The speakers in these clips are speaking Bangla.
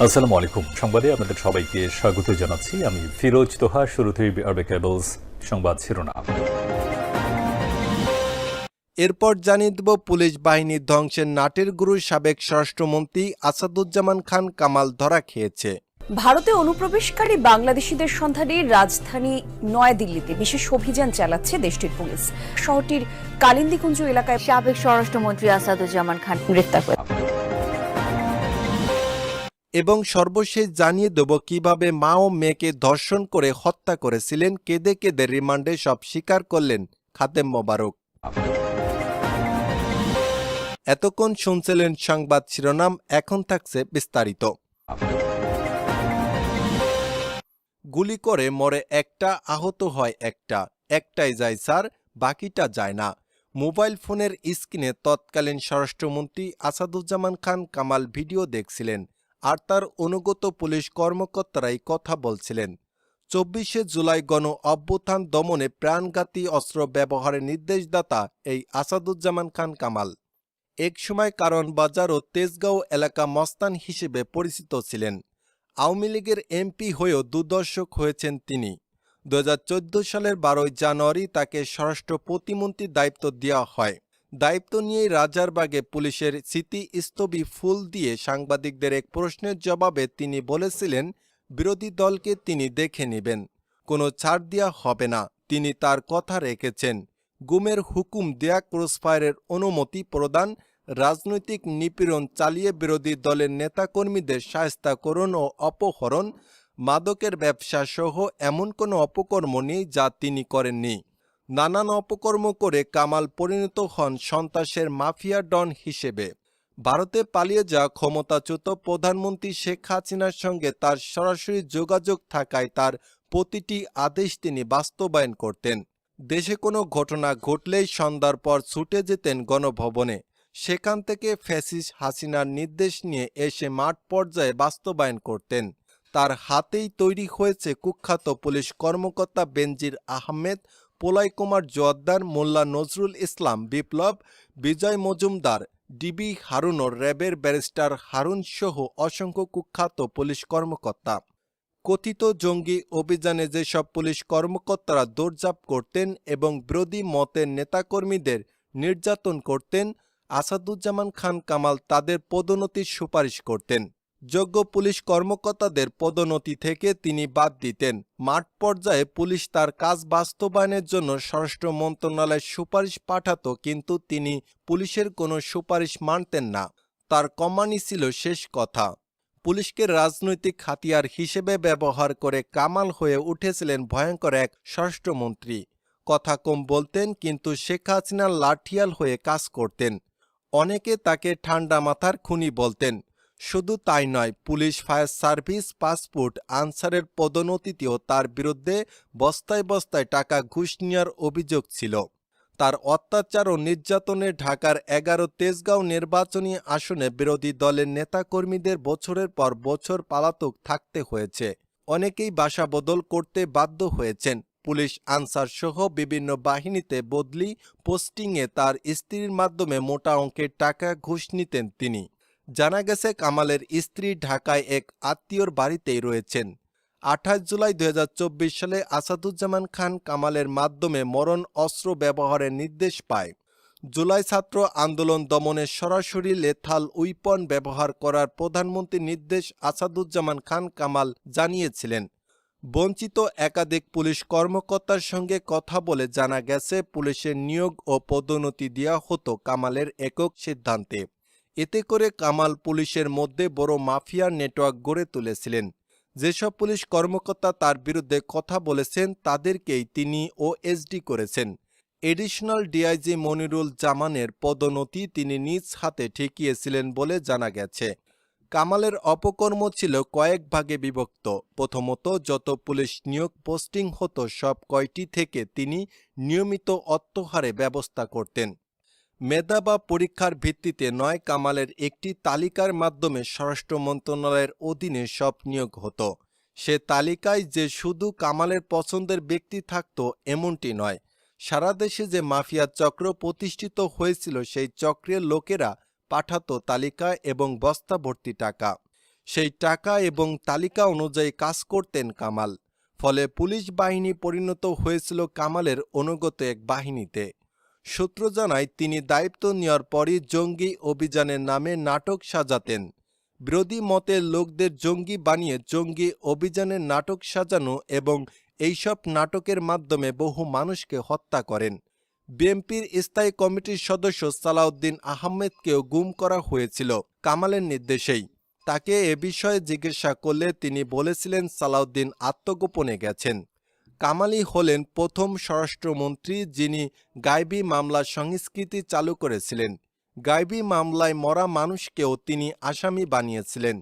আসসালামু আলাইকুম। সংবাদে আপনাদের সবাইকে স্বাগত জানাচ্ছি। আমি ফিরোজ তোহা। শুরুতেই আরবে কেবলস সংবাদ শিরোনাম। এরপর জানিয়ে দেব, পুলিশ বাহিনীর ধ্বংসের নাটের গুরু সাবেক স্বরাষ্ট্রমন্ত্রী আসাদুজ্জামান খান কামাল ধরা খেয়েছে। ভারতে অনুপ্রবেশকারী বাংলাদেশিদের সন্ধানে রাজধানী নয়াদিল্লিতে বিশেষ অভিযান চালাচ্ছে দেশটির পুলিশ। শহরটির কালিন্দিকুঞ্জ এলাকায় সাবেক স্বরাষ্ট্রমন্ত্রী আসাদুজ্জামান খান গ্রেফতার হয়েছে। এবং সর্বশেষ জানিয়ে দেব কিভাবে মা ও মেয়েকে ধর্ষণ করে হত্যা করেছিলেন, কেঁদে কেঁদে রিমান্ডে সব স্বীকার করলেন খাদেম মোবারক। এতক্ষণ শুনছিলেন সংবাদ শিরোনাম, এখন থাকছে বিস্তারিত। গুলি করে মরে একটা, আহত হয় একটা, একটাই যায় স্যার, বাকিটা যায় না। মোবাইল ফোনের স্ক্রিনে তৎকালীন স্বরাষ্ট্রমন্ত্রী আসাদুজ্জামান খান কামাল ভিডিও দেখছিলেন, আর তার অনুগত পুলিশ কর্মকর্তারাই কথা বলছিলেন। 24শে জুলাই গণ অভ্যুত্থান দমনে প্রাণঘাতী অস্ত্র ব্যবহারের নির্দেশদাতা এই আসাদুজ্জামান খান কামাল একসময় কারণ বাজার ও তেজগাঁও এলাকা মস্তান হিসেবে পরিচিত ছিলেন। আওয়ামী লীগের এমপি হয়েও দুদর্শক হয়েছেন তিনি। 2014 সালের 12 জানুয়ারি তাকে স্বরাষ্ট্র প্রতিমন্ত্রীর দায়িত্ব দেওয়া হয়। দায়িত্ব নিয়েই রাজারবাগে পুলিশের স্মৃতিস্তবী ফুল দিয়ে সাংবাদিকদের এক প্রশ্নের জবাবে তিনি বলেছিলেন, বিরোধী দলকে তিনি দেখে নেবেন, কোনো ছাড় দেওয়া হবে না। তিনি তার কথা রেখেছেন। গুমের হুকুম দেয়া, ক্রসফায়ারের অনুমতি প্রদান, রাজনৈতিক নিপীড়ন চালিয়ে বিরোধী দলের নেতাকর্মীদের শায়েস্তাকরণ ও অপহরণ, মাদকের ব্যবসা সহ এমন কোনো অপকর্ম নেই যা তিনি করেননি। নানান অপকর্ম করে কামাল পরিণত হন সন্ত্রাসের মাফিয়া ডন হিসেবে। ভারতে পালিয়ে যাওয়া ক্ষমতাচ্যুত প্রধানমন্ত্রী শেখ হাসিনার সঙ্গে তার সরাসরি যোগাযোগ থাকায় তার প্রতিটি আদেশ তিনি বাস্তবায়ন করতেন। দেশে কোনো ঘটনা ঘটলেই সন্ধ্যার পর ছুটে যেতেন গণভবনে। সেখান থেকে ফ্যাসিস্ট হাসিনার নির্দেশ নিয়ে এসে মাঠ পর্যায়ে বাস্তবায়ন করতেন। তার হাতেই তৈরি হয়েছে কুখ্যাত পুলিশ কর্মকর্তা বেনজির আহমেদ, পোলাই কুমার জোয়াদ্দার, মোল্লা নজরুল ইসলাম বিপ্লব, বিজয় মজুমদার, ডিবি হারুন ও র্যাবের ব্যারিস্টার হারুন সহ অসংখ্য কুখ্যাত পুলিশ কর্মকর্তা। কথিত জঙ্গি অভিযানে যেসব পুলিশ কর্মকর্তারা দৌড়ঝাঁপ করতেন এবং বিরোধী মতের নেতাকর্মীদের নির্যাতন করতেন, আসাদুজ্জামান খান কামাল তাদের পদোন্নতির সুপারিশ করতেন। যোগ্য পুলিশ কর্মকর্তাদের পদোন্নতি থেকে তিনি বাদ দিতেন। মাঠ পর্যায়ে পুলিশ তার কাজ বাস্তবায়নের জন্য স্বরাষ্ট্র মন্ত্রণালয়ে সুপারিশ পাঠাত, কিন্তু তিনি পুলিশের কোনো সুপারিশ মানতেন না। তার কমানি ছিল শেষ কথা। পুলিশকে রাজনৈতিক হাতিয়ার হিসেবে ব্যবহার করে কামাল হয়ে উঠেছিলেন ভয়ঙ্কর এক স্বরাষ্ট্রমন্ত্রী। কথা কম বলতেন, কিন্তু শেখ হাসিনার লাঠিয়াল হয়ে কাজ করতেন। অনেকে তাকে ঠান্ডা মাথার খুনি বলতেন। শুধু তাই নয়, পুলিশ, ফায়ার সার্ভিস, পাসপোর্ট, আনসারের পদোন্নতিতেও তার বিরুদ্ধে বস্তায় বস্তায় টাকা ঘুষ নেওয়ার অভিযোগ ছিল। তার অত্যাচার ও নির্যাতনে ঢাকার 11 তেজগাঁও নির্বাচনী আসনে বিরোধী দলের নেতাকর্মীদের বছরের পর বছর পলাতক থাকতে হয়েছে। অনেকেই বাসা বদল করতে বাধ্য হয়েছেন। পুলিশ, আনসার সহ বিভিন্ন বাহিনীতে বদলি, পোস্টিংয়ে তার স্ত্রীর মাধ্যমে মোটা অঙ্কের টাকা ঘুষ নিতেন তিনি। জানা গেছে, কামালের স্ত্রী ঢাকায় এক আত্মীয়র বাড়িতেই রয়েছেন। 28 জুলাই 2024 সালে আসাদুজ্জামান খান কামালের মাধ্যমে মরণ অস্ত্র ব্যবহারের নির্দেশ পায়। জুলাই ছাত্র আন্দোলন দমনে সরাসরি লেথাল উইপন ব্যবহার করার প্রধানমন্ত্রীর নির্দেশ আসাদুজ্জামান খান কামাল জানিয়েছিলেন। বঞ্চিত একাধিক পুলিশ কর্মকর্তার সঙ্গে কথা বলে জানা গেছে, পুলিশের নিয়োগ ও পদোন্নতি দেওয়া হতো কামালের একক সিদ্ধান্তে। এতে করে কামাল পুলিশের মধ্যে বড় মাফিয়ার নেটওয়ার্ক গড়ে তুলেছিলেন। যেসব পুলিশ কর্মকর্তা তার বিরুদ্ধে কথা বলেছেন তাদেরকেই তিনি ওএসডি করেছেন। এডিশনাল ডিআইজি মনিরুল জামানের পদোন্নতি তিনি নিজ হাতে ঠেকিয়েছিলেন বলে জানা গেছে। কামালের অপকর্ম ছিল কয়েক ভাগে বিভক্ত। প্রথমত, যত পুলিশ নিয়োগ পোস্টিং হতো সব কয়টি থেকে তিনি নিয়মিত অর্থহারে ব্যবস্থা করতেন। মেধা বা পরীক্ষার ভিত্তিতে নয়, কামালের একটি তালিকার মাধ্যমে স্বরাষ্ট্র মন্ত্রণালয়ের অধীনে সব নিয়োগ হতো। সে তালিকায় যে শুধু কামালের পছন্দের ব্যক্তি থাকত এমনটি নয়। সারা দেশে যে মাফিয়া চক্র প্রতিষ্ঠিত হয়েছিল সেই চক্রের লোকেরা পাঠাতো তালিকা এবং বস্তা ভর্তি টাকা। সেই টাকা এবং তালিকা অনুযায়ী কাজ করতেন কামাল। ফলে পুলিশ বাহিনী পরিণত হয়েছিল কামালের অনুগত এক বাহিনীতে। সূত্র জানায় তিনি দায়িত্ব নেওয়ার পরই জঙ্গি অভিযানের নামে নাটক সাজাতেন। বিরোধী মতের লোকদের জঙ্গি বানিয়ে জঙ্গি অভিযানের নাটক সাজানো এবং এইসব নাটকের মাধ্যমে বহু মানুষকে হত্যা করেন। বিএনপির স্থায়ী কমিটির সদস্য সালাউদ্দিন আহমেদকেও গুম করা হয়েছিল কামালের নির্দেশেই। তাকে এ বিষয়ে জিজ্ঞাসা করলে তিনি বলেছিলেন সালাউদ্দিন আত্মগোপনে গেছেন। কামালই হলেন প্রথম স্বরাষ্ট্রমন্ত্রী যিনি গায়েবী মামলা সংস্কৃতি চালু করেছিলেন। গায়েবী মামলায় মরা মানুষকেও তিনি আসামি বানিয়েছিলেন।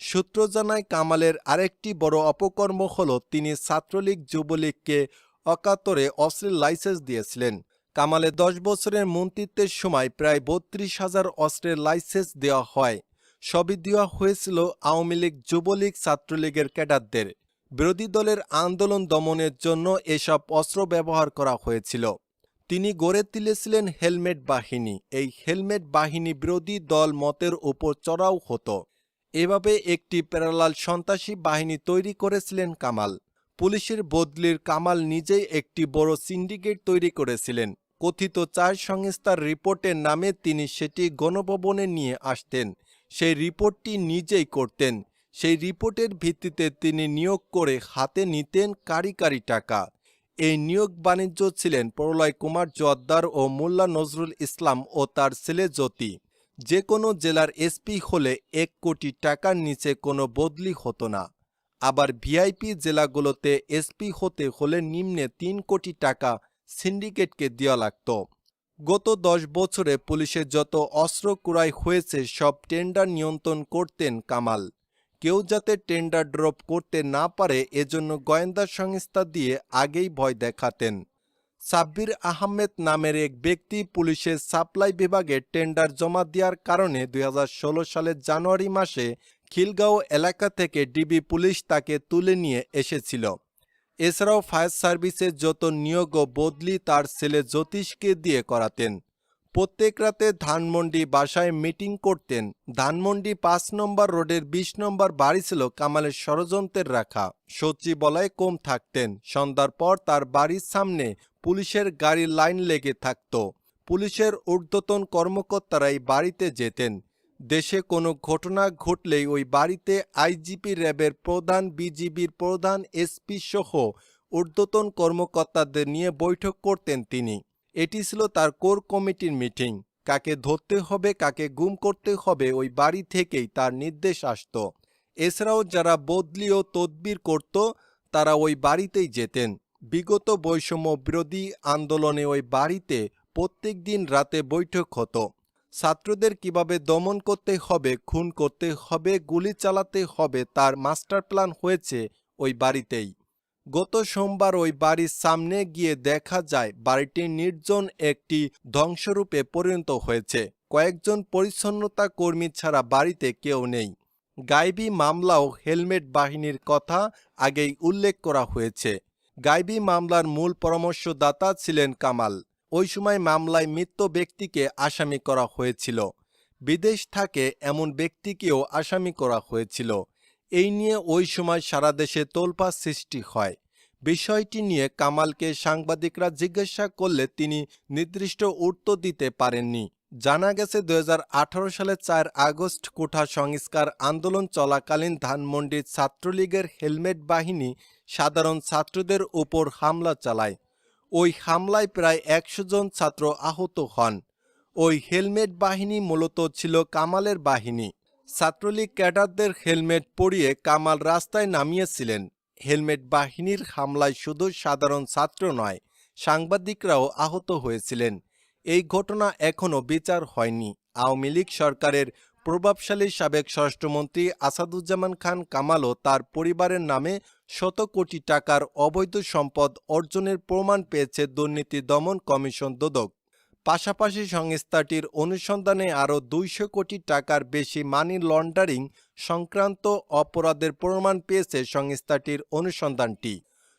সূত্র জানায় কামালের আরেকটি বড় অপকর্ম হল তিনি ছাত্রলীগ যুবলীগকে অকাতরে অস্ত্রের লাইসেন্স দিয়েছিলেন। কামালের 10 বছরের মন্ত্রিত্বের সময় প্রায় 32,000 অস্ত্রের লাইসেন্স দেওয়া হয়। সবই দেওয়া হয়েছিল আওয়ামী লীগ, যুবলীগ, ছাত্রলীগের ক্যাডারদের। বিরোধী দলের আন্দোলন দমনের জন্য এসব অস্ত্র ব্যবহার করা হয়েছিল। তিনি গড়ে তুলেছিলেন হেলমেট বাহিনী। এই হেলমেট বাহিনী বিরোধী দল মতের উপর চড়াও হতো। এভাবে একটি প্যারালাল সন্ত্রাসী বাহিনী তৈরি করেছিলেন কামাল। পুলিশের বদলির কামাল নিজেই একটি বড় সিন্ডিকেট তৈরি করেছিলেন। কথিত 4 সংস্থার রিপোর্টের নামে তিনি সেটি গণভবনে নিয়ে আসতেন। সেই রিপোর্টটি নিজেই করতেন। সেই রিপোর্টের ভিত্তিতে তিনি নিয়োগ করে হাতে নিতেন কারি কারি টাকা। এই নিয়োগ বাণিজ্য ছিলেন প্রলয় কুমার জোয়ারদার ও মোল্লা নজরুল ইসলাম ও তার ছেলে জ্যোতি। যে কোনো জেলার এসপি হলে 1 কোটি টাকার নিচে কোনো বদলি হতো না। আবার ভিআইপি জেলাগুলোতে এসপি হতে হলে নিম্নে 3 কোটি টাকা সিন্ডিকেটকে দেওয়া লাগত। গত 10 বছরে পুলিশের যত অস্ত্র ক্রয় হয়েছে সব টেন্ডার নিয়ন্ত্রণ করতেন কামাল। কেউ যাতে টেন্ডার ড্রপ করতে না পারে এজন্য গোয়েন্দা সংস্থা দিয়ে আগেই ভয় দেখাতেন। সাব্বির আহমেদ নামের এক ব্যক্তি পুলিশের সাপ্লাই বিভাগে টেন্ডার জমা দেওয়ার কারণে 2016 সালের জানুয়ারি মাসে খিলগাঁও এলাকা থেকে ডিবি পুলিশ তাকে তুলে নিয়ে এসেছিল। এছাড়াও ফায়ার সার্ভিসের যত নিয়োগ ও বদলি তার ছেলে জ্যোতিষকে দিয়ে করাতেন। প্রত্যেক রাতে ধানমন্ডি বাসায় মিটিং করতেন। ধানমন্ডি 5 নম্বর রোডের 20 নম্বর বাড়ি ছিল কামালের ষড়যন্ত্রের রাখা। সচিবালয়ে কম থাকতেন। সন্ধ্যার পর তার বাড়ির সামনে পুলিশের গাড়ির লাইন লেগে থাকত। পুলিশের ঊর্ধ্বতন কর্মকর্তারাই বাড়িতে যেতেন। দেশে কোনো ঘটনা ঘটলেই ওই বাড়িতে আইজিপি, র্যাবের প্রধান, বিজিবির প্রধান, এসপি সহ ঊর্ধ্বতন কর্মকর্তাদের নিয়ে বৈঠক করতেন তিনি। এটি ছিল তার কোর কমিটির মিটিং। কাকে ধরতে হবে, কাকে গুম করতে হবে ওই বাড়ি থেকেই তার নির্দেশ আসত। এছাড়াও যারা বদলি ও তদবির করত তারা ওই বাড়িতেই যেতেন। বিগত বৈষম্য বিরোধী আন্দোলনে ওই বাড়িতে প্রত্যেক দিন রাতে বৈঠক হতো। ছাত্রদের কিভাবে দমন করতে হবে, খুন করতে হবে, গুলি চালাতে হবে তার মাস্টার প্ল্যান হয়েছে ওই বাড়িতেই। গত সোমবার ওই বাড়ির সামনে গিয়ে দেখা যায় বাড়িটি নির্জন একটি ধ্বংসরূপে পরিণত হয়েছে। কয়েকজন পরিচ্ছন্নতা কর্মী ছাড়া বাড়িতে কেউ নেই। গায়েবী মামলাও হেলমেট বাহিনীর কথা আগেই উল্লেখ করা হয়েছে। গায়েবী মামলার মূল পরামর্শদাতা ছিলেন কামাল। ওই সময় মামলায় মৃত ব্যক্তিকে আসামি করা হয়েছিল। বিদেশ থাকে এমন ব্যক্তিকেও আসামি করা হয়েছিল। এই নিয়ে ওই সময় সারা দেশে তোলপাড় সৃষ্টি হয়। বিষয়টি নিয়ে কামালকে সাংবাদিকরা জিজ্ঞাসা করলে তিনি নির্দিষ্ট উত্তর দিতে পারেননি। জানা গেছে 2018 সালের 4 আগস্ট কোঠা সংস্কার আন্দোলন চলাকালীন ধানমন্ডির ছাত্রলীগের হেলমেট বাহিনী সাধারণ ছাত্রদের উপর হামলা চালায়। ওই হামলায় প্রায় 100 জন ছাত্র আহত হন। ওই হেলমেট বাহিনী মূলত ছিল কামালের বাহিনী। ছাত্রলীগ ক্যাডারদের হেলমেট পরিয়ে কামাল রাস্তায় নামিয়েছিলেন। হেলমেট বাহিনীর হামলায় শুধু সাধারণ ছাত্র নয়, সাংবাদিকরাও আহত হয়েছিলেন। এই ঘটনা এখনও বিচার হয়নি। আওয়ামী লীগ সরকারের প্রভাবশালী সাবেক স্বরাষ্ট্রমন্ত্রী আসাদুজ্জামান খান কামালও তার পরিবারের নামে শত কোটি টাকার অবৈধ সম্পদ অর্জনের প্রমাণ পেয়েছে দুর্নীতি দমন কমিশন দুদক। পাশাপাশি সংস্থাটির অনুসন্ধানে আরও 200 কোটি টাকার বেশি মানি লন্ডারিং সংক্রান্ত অপরাধের প্রমাণ পেয়েছে সংস্থাটির অনুসন্ধানটি।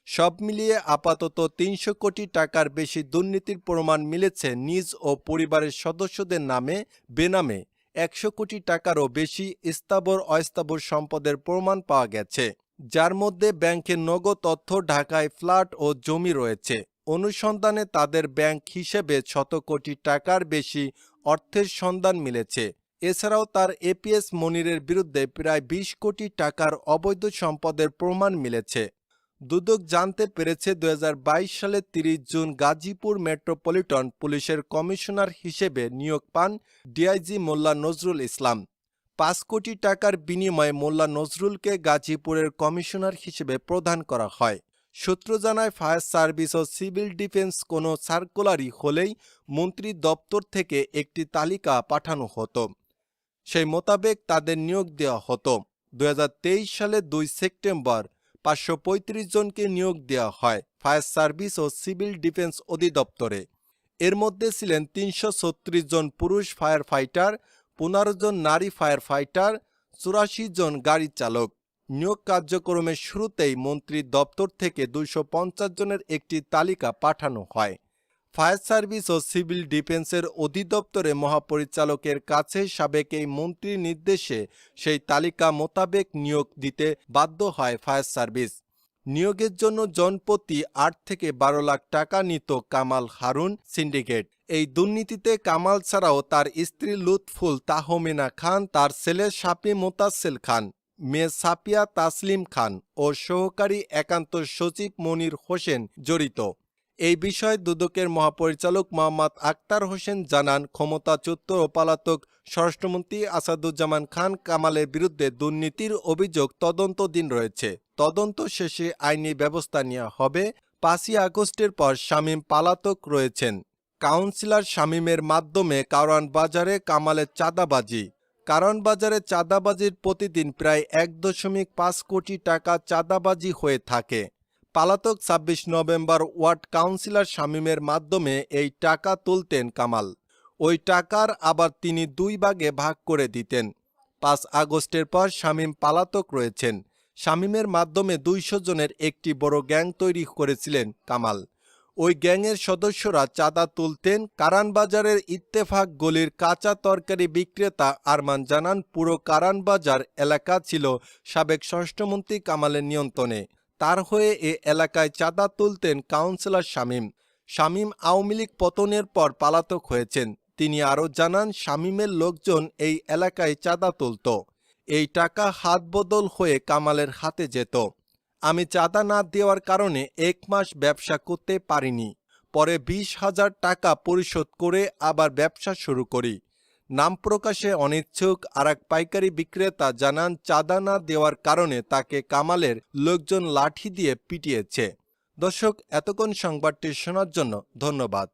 সব মিলিয়ে আপাতত 300 কোটি টাকার বেশি দুর্নীতির প্রমাণ মিলেছে নিজ ও পরিবারের সদস্যদের নামে, বেনামে। 100 কোটি টাকারও বেশি স্থাবর অস্থাবর সম্পদের প্রমাণ পাওয়া গেছে, যার মধ্যে ব্যাংকের নগদ তথ্য, ঢাকায় ফ্ল্যাট ও জমি রয়েছে। অনুসন্ধানে তাদের ব্যাংক হিসেবে 100 কোটি টাকার বেশি অর্থের সন্ধান মিলেছে। এছাড়াও তার এপিএস মনিরের বিরুদ্ধে প্রায় 20 কোটি টাকার অবৈধ সম্পদের প্রমাণ মিলেছে। দুদক জানতে পেরেছে 2022 সালে 30 জুন গাজীপুর মেট্রোপলিটন পুলিশের কমিশনার হিসেবে নিয়োগ পান ডিআইজি মোল্লা নজরুল ইসলাম। 5 কোটি টাকার বিনিময়ে মোল্লা নজরুলকে গাজীপুরের কমিশনার হিসেবে প্রদান করা হয়। সূত্র জানায়, ফায়ার সার্ভিস ও সিভিল ডিফেন্স কোনো সার্কুলারি হলেই মন্ত্রী দপ্তর থেকে একটি তালিকা পাঠানো হতো, সেই মোতাবেক তাদের নিয়োগ দেওয়া হতো। 2023 সালে 2 সেপ্টেম্বর 535 জনকে নিয়োগ দেওয়া হয় ফায়ার সার্ভিস ও সিভিল ডিফেন্স অধিদপ্তরে। এর মধ্যে ছিলেন 336 জন পুরুষ ফায়ার ফাইটার, 15 জন নারী ফায়ার ফাইটার, 84 জন গাড়ি চালক। নিয়োগ কার্যক্রমের শুরুতেই মন্ত্রী দপ্তর থেকে 250 জনের একটি তালিকা পাঠানো হয়। ফায়ার সার্ভিস ও সিভিল ডিফেন্সের অধিদপ্তরে মহাপরিচালকের কাছে সাবেক এই মন্ত্রীর নির্দেশে সেই তালিকা মোতাবেক নিয়োগ দিতে বাধ্য হয় ফায়ার সার্ভিস। নিয়োগের জন্য জনপ্রতি 8 থেকে 12 লাখ টাকা নিত কামাল হারুন সিন্ডিকেট। এই দুর্নীতিতে কামাল ছাড়াও তার স্ত্রী লুৎফুল তাহমিনা খান, তার ছেলে শাফি মোতাসেল খান, মেয়ে সাফিয়া তাসলিম খান ও সহকারী একান্ত সচিব মনির হোসেন জড়িত। এই বিষয়ে দুদকের মহাপরিচালক মোহাম্মদ আক্তার হোসেন জানান, ক্ষমতাচ্যুত ও পলাতক স্বরাষ্ট্রমন্ত্রী আসাদুজ্জামান খান কামালের বিরুদ্ধে দুর্নীতির অভিযোগ তদন্তাধীন রয়েছে। তদন্ত শেষে আইনি ব্যবস্থা নেওয়া হবে। 5ই আগস্টের পর শামীম পলাতক রয়েছেন। কাউন্সিলর শামীমের মাধ্যমে কারওয়ান বাজারে কামালের চাঁদাবাজি। কারওয়ান বাজারে চাঁদাবাজির প্রতিদিন প্রায় 1.5 কোটি টাকা চাঁদাবাজি হয়ে থাকে। পলাতক 26 নভেম্বর ওয়ার্ড কাউন্সিলর শামীমের মাধ্যমে এই টাকা তুলতেন কামাল। ওই টাকার আবার তিনি 2 ভাগে ভাগ করে দিতেন। 5 আগস্টের পর শামীম পলাতক রয়েছেন। শামীমের মাধ্যমে 200 জনের একটি বড় গ্যাং তৈরি করেছিলেন কামাল। ওই গ্যাংয়ের সদস্যরা চাঁদা তুলতেন। কারওয়ানবাজারের ইত্তেফাক গলির কাঁচা তরকারি বিক্রেতা আরমান জানান, পুরো কারওয়ানবাজার এলাকা ছিল সাবেক স্বরাষ্ট্রমন্ত্রী কামালের নিয়ন্ত্রণে। তার হয়ে এ এলাকায় চাঁদা তুলতেন কাউন্সিলর শামীম। শামীম আওয়ামী লীগ পতনের পর পলাতক হয়েছেন। তিনি আরও জানান, শামীমের লোকজন এই এলাকায় চাঁদা তুলত। এই টাকা হাত বদল হয়ে কামালের হাতে যেত। আমি চাঁদা না দেওয়ার কারণে 1 মাস ব্যবসা করতে পারিনি। পরে 20,000 টাকা পরিশোধ করে আবার ব্যবসা শুরু করি। নাম প্রকাশে অনিচ্ছুক আরেক পাইকারি বিক্রেতা জানান, চাঁদা না দেওয়ার কারণে তাকে কামালের লোকজন লাঠি দিয়ে পিটিয়েছে। দর্শক, এতক্ষণ সংবাদটি শোনার জন্য ধন্যবাদ।